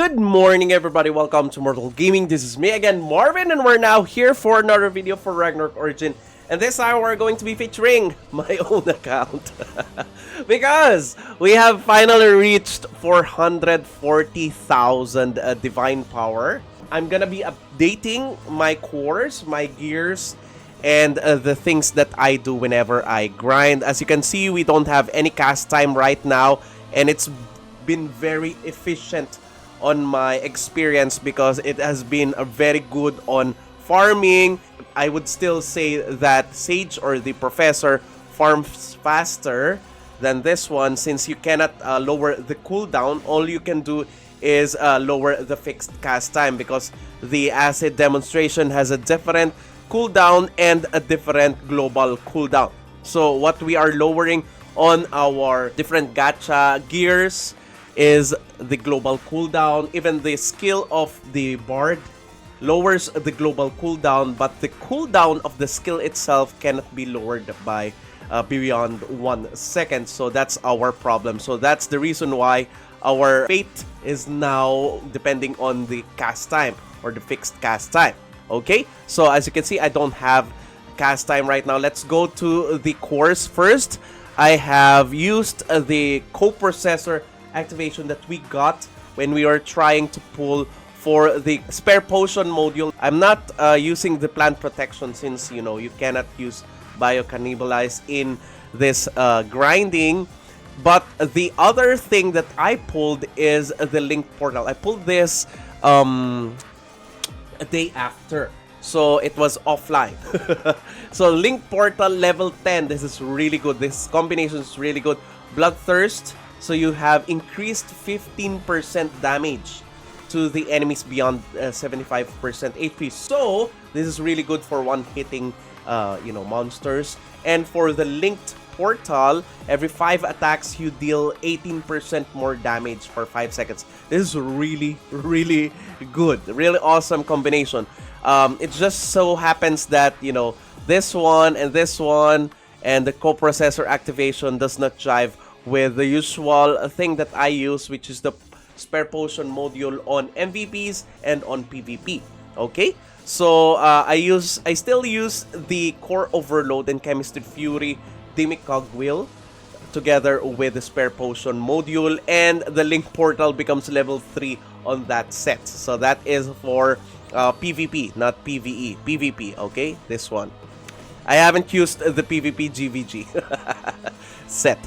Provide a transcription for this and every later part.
Good morning, everybody. Welcome to Mortal Gaming. This is me again, Marvin, and we're now here for another video for Ragnarok Origin. And this time we're going to be featuring my own account because we have finally reached 440,000 divine power. I'm gonna be updating my cores, my gears, and the things that I do whenever I grind. As you can see, we don't have any cast time right now, and it's been very efficient on my experience because it has been very good on farming. I would still say that Sage or the Professor farms faster than this one, since you cannot lower the cooldown. All you can do is lower the fixed cast time, because the acid demonstration has a different cooldown and a different global cooldown. So what we are lowering on our different gacha gears is the global cooldown. Even the skill of the bard lowers the global cooldown, but the cooldown of the skill itself cannot be lowered by beyond 1 second. So that's our problem. So that's the reason why our fate is now depending on the cast time or the fixed cast time. Okay, so as you can see, I don't have cast time right now. Let's go to the cores first. I have used the coprocessor activation that we got when we were trying to pull for the spare potion module. I'm not using the plant protection, since you cannot use biocannibalize in this grinding. But the other thing that I pulled is the link portal. I pulled this a day after, so it was offline. So link portal level 10, this is really good. This combination is really good. Bloodthirst, so you have increased 15% damage to the enemies beyond 75% HP. So this is really good for one-hitting monsters. And for the linked portal, every 5 attacks you deal 18% more damage for 5 seconds. This is really, really good. Really awesome combination. It just so happens that this one and the coprocessor activation does not jive with the usual thing that I use, which is the spare potion module on MVPs and on PvP. Okay, so I still use the core overload and chemistry fury demicogwheel together with the spare potion module, and the link portal becomes level 3 on that set. So that is for PvP, not PvE. PvP, okay, this one. I haven't used the PvP GVG set.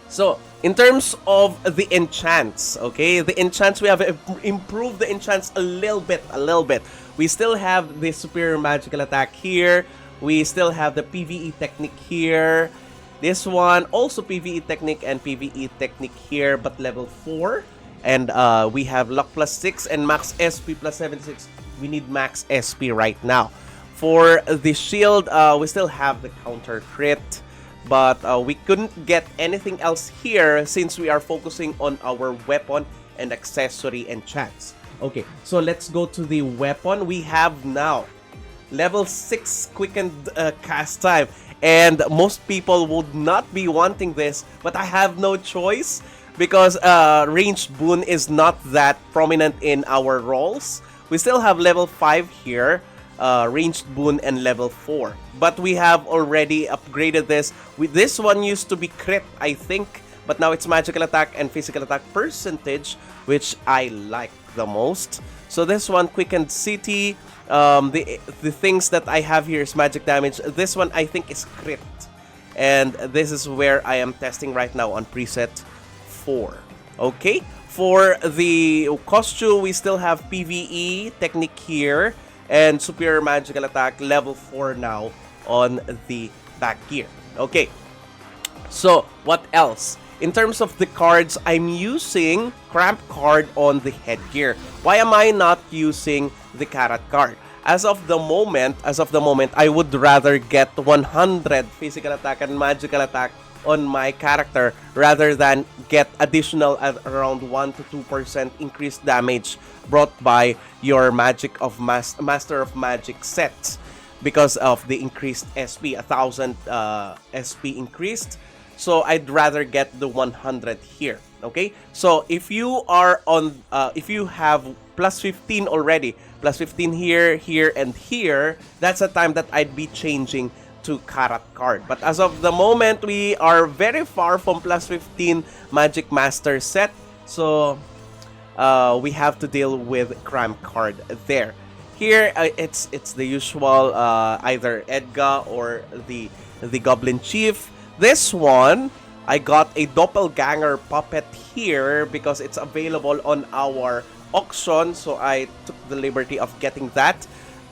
So, in terms of the enchants, okay, the enchants, we have improved the enchants a little bit. We still have the superior magical attack here. We still have the PvE technique here. This one, also PvE technique and PvE technique here, but level 4. And we have luck plus 6 and max SP plus 76. We need max SP right now. For the shield, we still have the counter crit, but we couldn't get anything else here since we are focusing on our weapon and accessory enchants. Okay, so let's go to the weapon. We have now level 6 quickened cast time, and most people would not be wanting this, but I have no choice because ranged boon is not that prominent in our roles. We still have level 5 here, ranged boon, and level 4, but we have already upgraded this. This one used to be crit, I think, but now it's magical attack and physical attack percentage, which I like the most. So this one, quickened city. The things that I have here is magic damage. This one I think is crit, and this is where I am testing right now on preset 4. Okay, for the costume, we still have PvE technique here and superior magical attack level 4 now on the back gear. Okay, so what else? In terms of the cards, I'm using cramp card on the headgear. Why am I not using the carrot card? As of the moment, I would rather get 100 physical attack and magical attack on my character rather than get additional at around 1 to 2% increased damage brought by your Magic of Master of Magic sets because of the increased SP, 1000 SP increased. So I'd rather get the 100 here. Okay, so if you are on, if you have plus 15 already, plus 15 here, here, and here, that's a time that I'd be changing to Karat card. But as of the moment, we are very far from plus 15 Magic Master set. So we have to deal with Cram card there. Here, it's the usual either Edgar or the Goblin Chief. This one, I got a Doppelganger puppet here because it's available on our auction. So I took the liberty of getting that.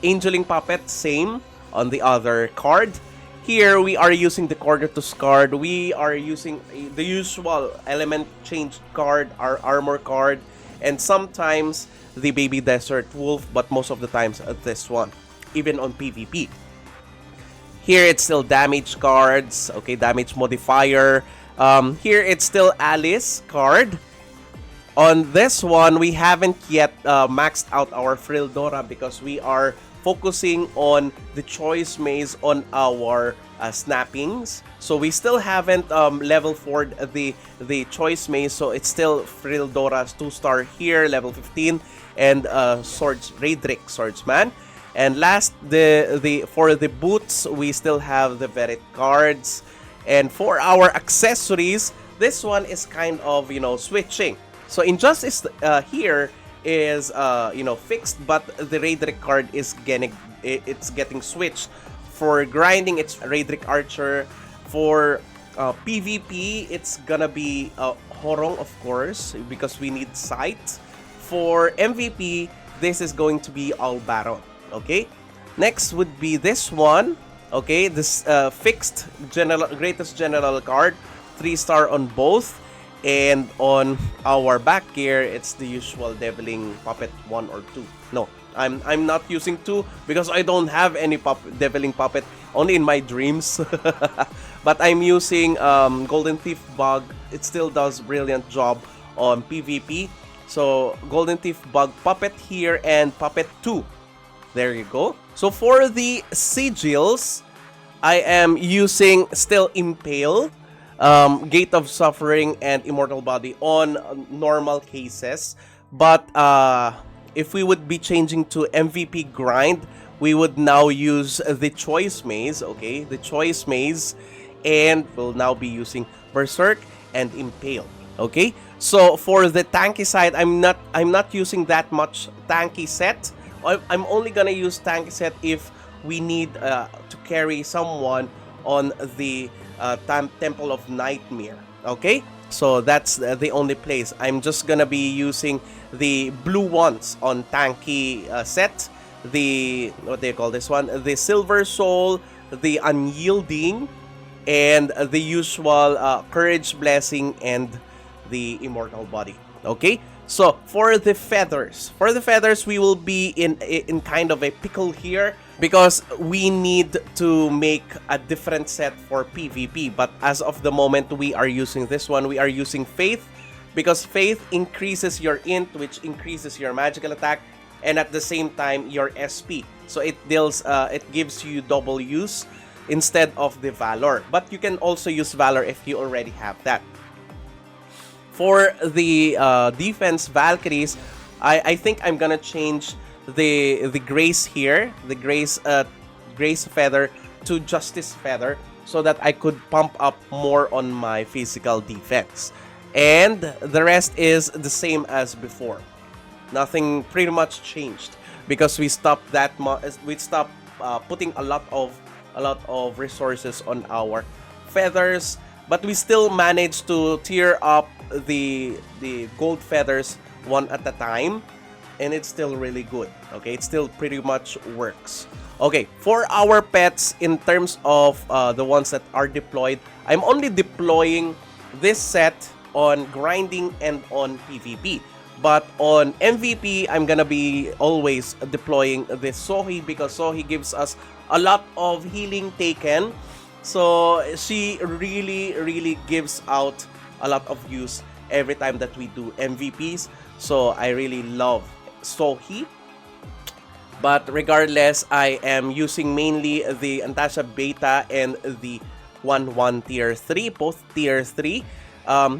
Angeling puppet, same on the other card. Here, we are using the Cordatus card. We are using the usual element change card, our armor card, and sometimes the Baby Desert Wolf, but most of the times this one, even on PvP. Here, it's still damage cards, okay, damage modifier. Here, it's still Alice card. On this one, we haven't yet maxed out our Frildora because we are focusing on the choice maze on our snappings. So we still haven't level 4'd the choice maze, so it's still Frildora's 2-star here, level 15, and Raedric Swordsman. And last, for the boots, we still have the Verit cards. And for our accessories, this one is kind of, switching. So Injustice here is, fixed, but the Raedric card is getting switched. For grinding, it's Raedric Archer. For PvP, it's gonna be Horong, of course, because we need sight. For MVP, this is going to be All Baron. Okay, next would be this one. Okay, this fixed greatest general card, 3-star on both, and on our back gear, it's the usual Deviling Puppet 1 or 2. No, I'm not using 2 because I don't have any Deviling Puppet, only in my dreams. But I'm using Golden Thief Bug. It still does brilliant job on PvP. So Golden Thief Bug Puppet here and Puppet 2. There you go. So for the Sigils, I am using still Impale, Gate of Suffering, and Immortal Body on normal cases. But if we would be changing to MVP Grind, we would now use the Choice Maze, okay? The Choice Maze, and we'll now be using Berserk and Impale, okay? So for the tanky side, I'm not using that much tanky set. I'm only gonna use tanky set if we need to carry someone on the Temple of Nightmare. Okay, so that's the only place. I'm just gonna be using the blue ones on tanky set. The, what do you call this one? The Silver Soul, the Unyielding, and the usual Courage Blessing and the Immortal Body. Okay. So for the feathers, we will be in kind of a pickle here because we need to make a different set for PvP. But as of the moment, we are using this one. We are using Faith because Faith increases your int, which increases your magical attack, and at the same time your SP. So it deals, it gives you double use instead of the Valor. But you can also use Valor if you already have that. For the defense Valkyries, I think I'm gonna change the Grace here, the Grace Feather to Justice Feather, so that I could pump up more on my physical defense. And the rest is the same as before. Nothing pretty much changed because we stopped putting a lot of resources on our feathers. But we still managed to tier up the gold feathers one at a time, and it's still really good. Okay, it still pretty much works. Okay, for our pets, in terms of the ones that are deployed, I'm only deploying this set on grinding and on PvP. But on MVP, I'm gonna be always deploying this Sohi because Sohi gives us a lot of healing taken. So she really gives out a lot of use every time that we do MVPs. So I really love Sohi. But regardless, I am using mainly the Antasha Beta and the 1-1 tier 3, both tier 3.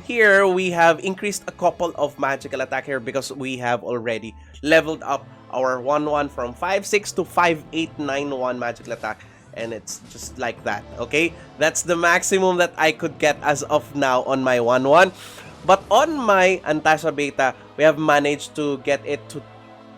Here we have increased a couple of magical attack here because we have already leveled up our 1-1 from 5-6 to 5-8-9-1 magical attack, and it's just like that. Okay, that's the maximum that I could get as of now on my 1-1. But on my Antasha Beta, we have managed to get it to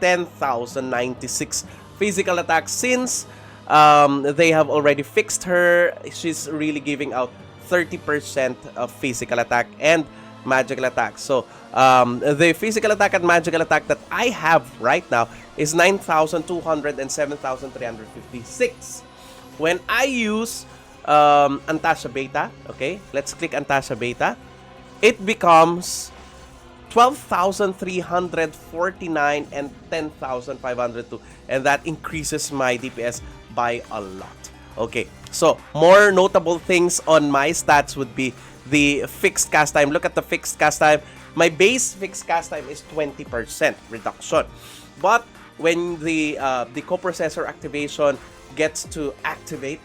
10,096 physical attack since they have already fixed her. She's really giving out 30% of physical attack and magical attack. So the physical attack and magical attack that I have right now is 9,200 and 7,356. When I use Antasha Beta, okay, let's click Antasha Beta, it becomes 12,349 and 10,502, and that increases my DPS by a lot. Okay, so more notable things on my stats would be the fixed cast time. Look at the fixed cast time. My base fixed cast time is 20% reduction, but when the coprocessor activation gets to activate,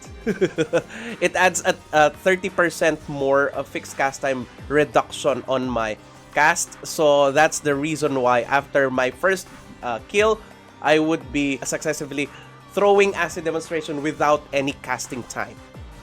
it adds a 30% more fixed cast time reduction on my cast. So that's the reason why after my first kill, I would be successively throwing acid demonstration without any casting time.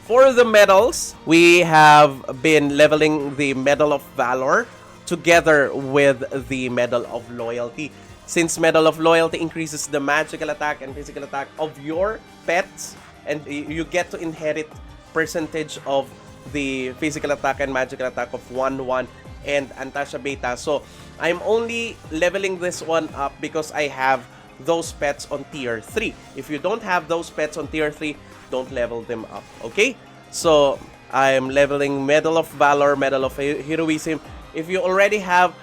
For the medals, we have been leveling the Medal of Valor together with the Medal of Loyalty. Since Medal of Loyalty increases the magical attack and physical attack of your pets, and you get to inherit percentage of the physical attack and magical attack of 1-1 and Antasha Beta. So I'm only leveling this one up because I have those pets on tier 3. If you don't have those pets on tier 3, don't level them up, okay? So I'm leveling Medal of Valor, Medal of Heroism. If you already have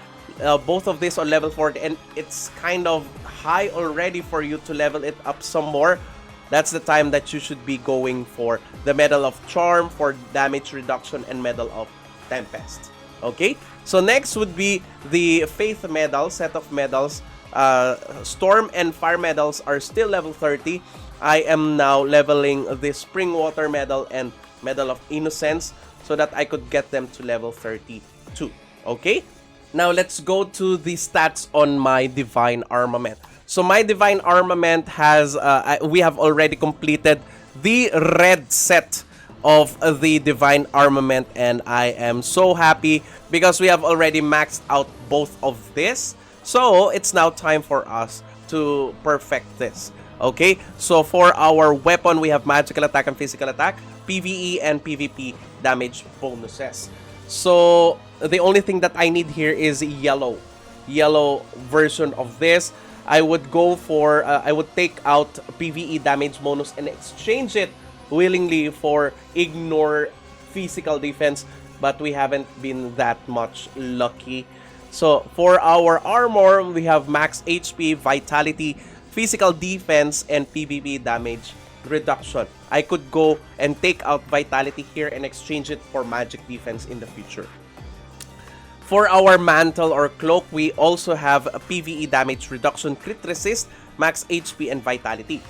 both of these on level 40 and it's kind of high already for you to level it up some more, that's the time that you should be going for the Medal of Charm for damage reduction and Medal of Tempest. Okay, so next would be the Faith Medal, set of medals. Storm and Fire medals are still level 30. I am now leveling the Spring Water Medal and Medal of Innocence so that I could get them to level 32. Okay, now let's go to the stats on my Divine Armament. So my Divine Armament has, we have already completed the red set of the Divine Armament, and I am so happy because we have already maxed out both of this. So it's now time for us to perfect this. Okay, so for our weapon, we have magical attack and physical attack, PvE and PvP damage bonuses. So the only thing that I need here is yellow version of this. I would go for, I would take out PvE damage bonus and exchange it willingly for ignore physical defense, but we haven't been that much lucky. So for our armor, we have max HP, vitality, physical defense, and PvP damage reduction. I could go and take out vitality here and exchange it for magic defense in the future. For our mantle or cloak, we also have a PvE damage reduction, crit resist, max HP, and vitality.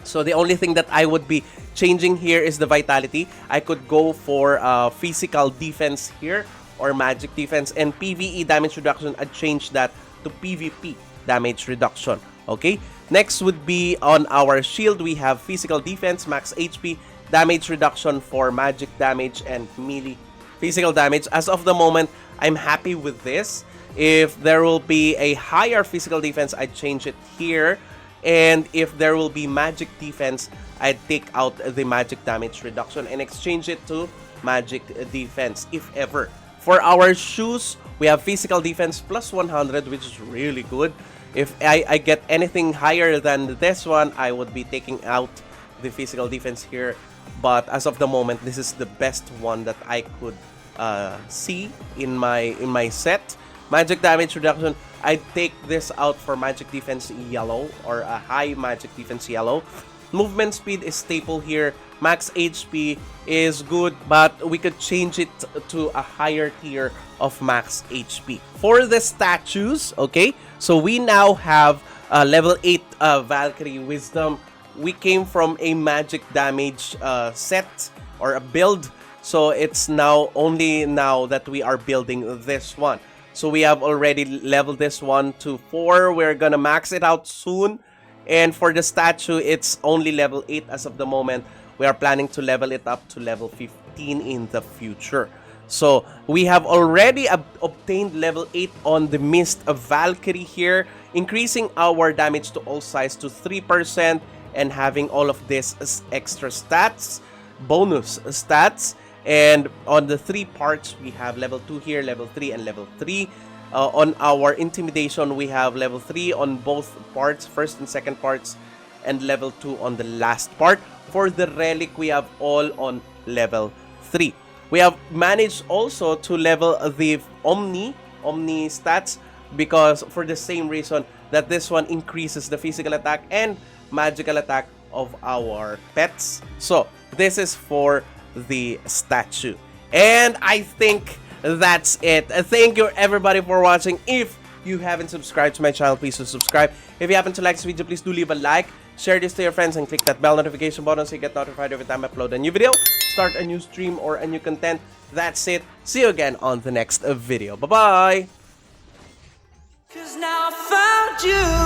So the only thing that I would be changing here is the vitality. I could go for physical defense here or magic defense, and PvE damage reduction, I'd change that to PvP damage reduction. Okay, next would be on our shield. We have physical defense, max HP, damage reduction for magic damage, and melee physical damage. As of the moment, I'm happy with this. If there will be a higher physical defense, I'd change it here. And if there will be magic defense, I'd take out the magic damage reduction and exchange it to magic defense, if ever. For our shoes, we have physical defense plus 100, which is really good. If I get anything higher than this one, I would be taking out the physical defense here. But as of the moment, this is the best one that I could see in my set. Magic damage reduction, I'd take this out for magic defense yellow or a high magic defense yellow. Movement speed is staple here. Max HP is good, but we could change it to a higher tier of max HP. For the statues, okay, so we now have level 8 Valkyrie Wisdom. We came from a magic damage set or a build. So it's now only now that we are building this one. So we have already leveled this one to 4. We're gonna max it out soon. And for the statue, it's only level 8 as of the moment. We are planning to level it up to level 15 in the future. So we have already obtained level 8 on the Mist of Valkyrie here, increasing our damage to all sides to 3% and having all of this as extra stats, bonus stats. And on the 3 parts, we have level 2 here, level 3, and level 3. On our Intimidation, we have level 3 on both parts, first and second parts, and level 2 on the last part. For the Relic, we have all on level 3. We have managed also to level the Omni stats, because for the same reason that this one increases the physical attack and magical attack of our pets. So this is for the statue. And I think that's it. Thank you everybody for watching. If you haven't subscribed to my channel, please do subscribe. If you happen to like this video, please do leave a like, share this to your friends, and click that bell notification button so you get notified every time I upload a new video, start a new stream, or a new content. That's it. See you again on the next video. Bye bye. 'Cause now I found you.